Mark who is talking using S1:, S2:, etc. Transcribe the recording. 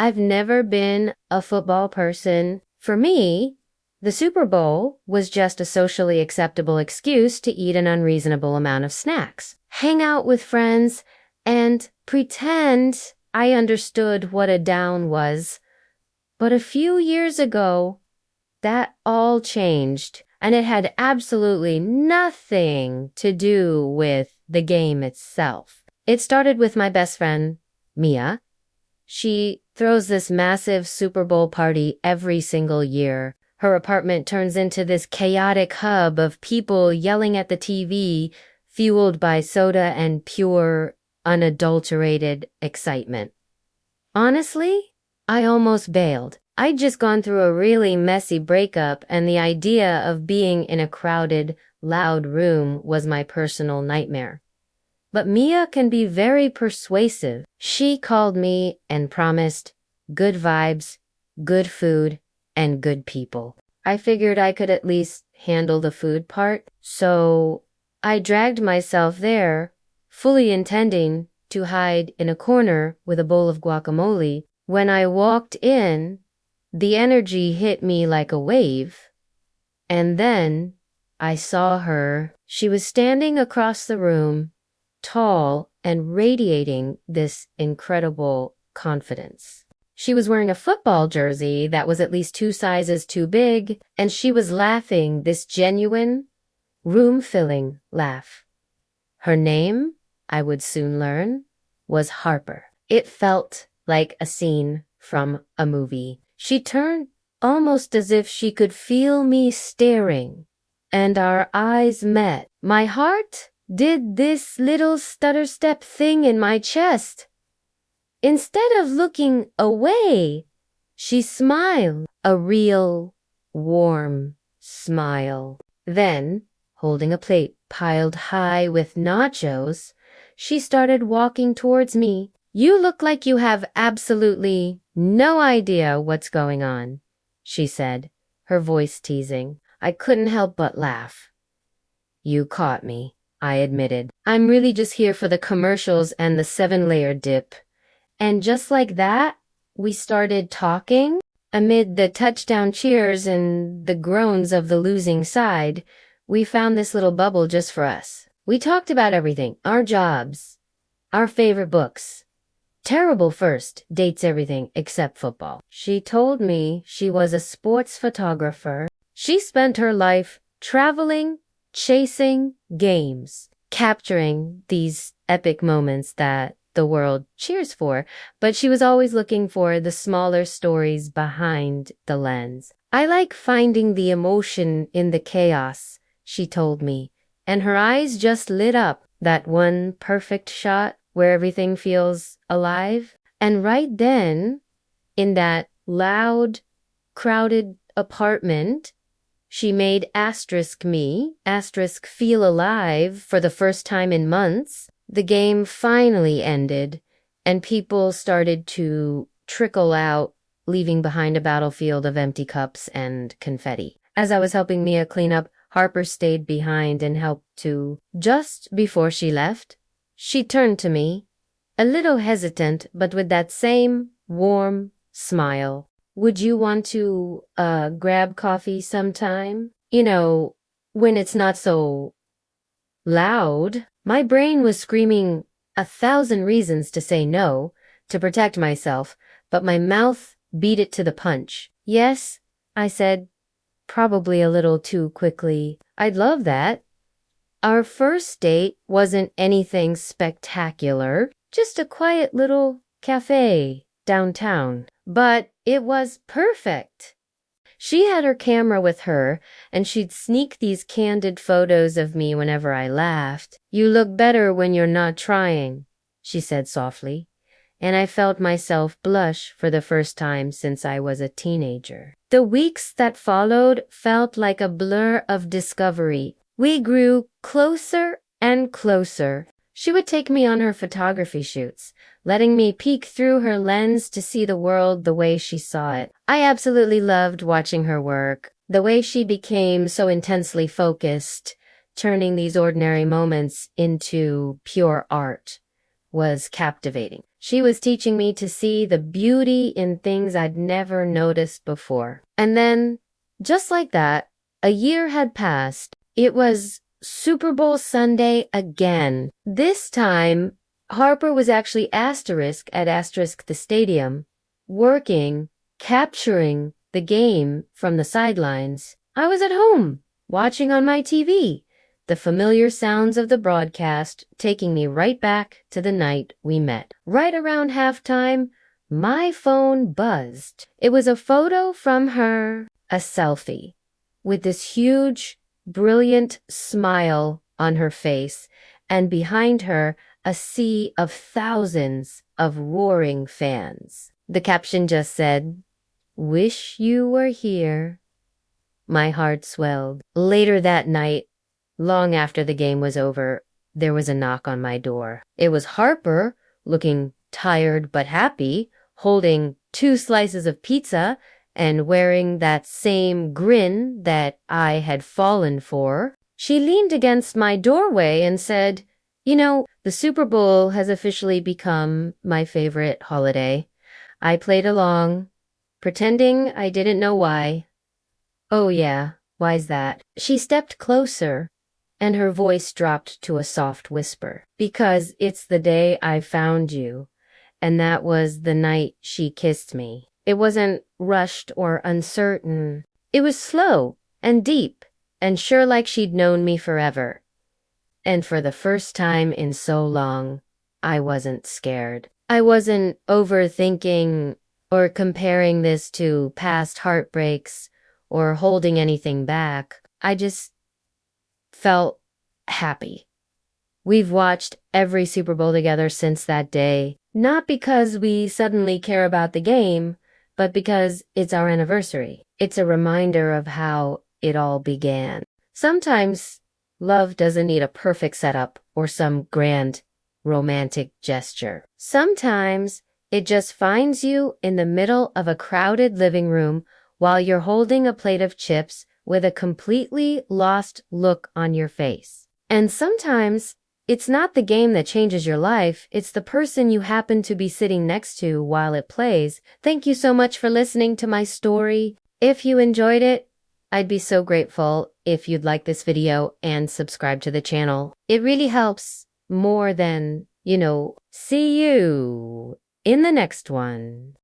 S1: I've never been a football person. For me, the Super Bowl was just a socially acceptable excuse to eat an unreasonable amount of snacks, hang out with friends, and pretend I understood what a down was. But a few years ago, that all changed, and it had absolutely nothing to do with the game itself. It started with my best friend, Mia. She throws this massive Super Bowl party every single year. Her apartment turns into this chaotic hub of people yelling at the TV, fueled by soda and pure, unadulterated excitement. Honestly, I almost bailed. I'd just gone through a really messy breakup, and the idea of being in a crowded, loud room was my personal nightmare. But Mia can be very persuasive. She called me and promised good vibes, good food, and good people. I figured I could at least handle the food part, so I dragged myself there, fully intending to hide in a corner with a bowl of guacamole. When I walked in, the energy hit me like a wave, and then I saw her. She was standing across the room, tall and radiating this incredible confidence. She was wearing a football jersey that was at least 2 sizes too big, and she was laughing this genuine, room-filling laugh. Her name, I would soon learn, was Harper. It felt like a scene from a movie. She turned almost as if she could feel me staring, and our eyes met. My heart did this little stutter step thing in my chest. Instead of looking away, she smiled, a real, warm smile. Then, holding a plate piled high with nachos, she started walking towards me. "You look like you have absolutely no idea what's going on," she said, her voice teasing. I couldn't help but laugh. "You caught me," I admitted. "I'm really just here for the commercials and the 7-layer dip." And just like that, we started talking. Amid the touchdown cheers and the groans of the losing side, we found this little bubble just for us. We talked about everything, our jobs, our favorite books. Terrible first, dates everything except football. She told me she was a sports photographer. She spent her life traveling, chasing games, capturing these epic moments that the world cheers for, but she was always looking for the smaller stories behind the lens. "I like finding the emotion in the chaos," she told me, and her eyes just lit up. That one perfect shot where everything feels alive. And right then, in that loud, crowded apartment, she made me feel alive for the first time in months. The game finally ended, and people started to trickle out, leaving behind a battlefield of empty cups and confetti. As I was helping Mia clean up, Harper stayed behind and helped too. Just before she left, she turned to me, a little hesitant, but with that same warm smile. "Would you want to, grab coffee sometime? You know, when it's not so loud?" My brain was screaming 1,000 reasons to say no, to protect myself, but my mouth beat it to the punch. "Yes," I said, probably a little too quickly. "I'd love that." Our first date wasn't anything spectacular, just a quiet little cafe downtown, but it was perfect. She had her camera with her, and she'd sneak these candid photos of me whenever I laughed. "You look better when you're not trying," she said softly, and I felt myself blush for the first time since I was a teenager. The weeks that followed felt like a blur of discovery. We grew closer and closer. She would take me on her photography shoots, letting me peek through her lens to see the world the way she saw it. I absolutely loved watching her work, the way she became so intensely focused, turning these ordinary moments into pure art was captivating. She was teaching me to see the beauty in things I'd never noticed before. And then, just like that, a year had passed. It was Super Bowl Sunday again. This time, Harper was actually asterisk at asterisk the stadium, working, capturing the game from the sidelines. I was at home, watching on my TV, the familiar sounds of the broadcast taking me right back to the night we met. Right around halftime, my phone buzzed. It was a photo from her, a selfie, with this huge, brilliant smile on her face, and behind her, a sea of thousands of roaring fans. The caption just said, "Wish you were here." My heart swelled. Later that night, long after the game was over, there was a knock on my door. It was Harper, looking tired but happy, holding 2 slices of pizza and wearing that same grin that I had fallen for. She leaned against my doorway and said, "You know, the Super Bowl has officially become my favorite holiday." I played along, pretending I didn't know why. "Oh yeah, why's that?" She stepped closer, and her voice dropped to a soft whisper. "Because it's the day I found you, and that was the night she kissed me." It wasn't rushed or uncertain. It was slow and deep, and sure like she'd known me forever. And for the first time in so long, I wasn't scared. I wasn't overthinking or comparing this to past heartbreaks or holding anything back. I just felt happy. We've watched every Super Bowl together since that day, not because we suddenly care about the game, but because it's our anniversary. It's a reminder of how it all began. Sometimes love doesn't need a perfect setup or some grand romantic gesture. Sometimes it just finds you in the middle of a crowded living room while you're holding a plate of chips with a completely lost look on your face. And sometimes it's not the game that changes your life, it's the person you happen to be sitting next to while it plays. Thank you so much for listening to my story. If you enjoyed it, I'd be so grateful if you'd like this video and subscribe to the channel. It really helps more than, see you in the next one.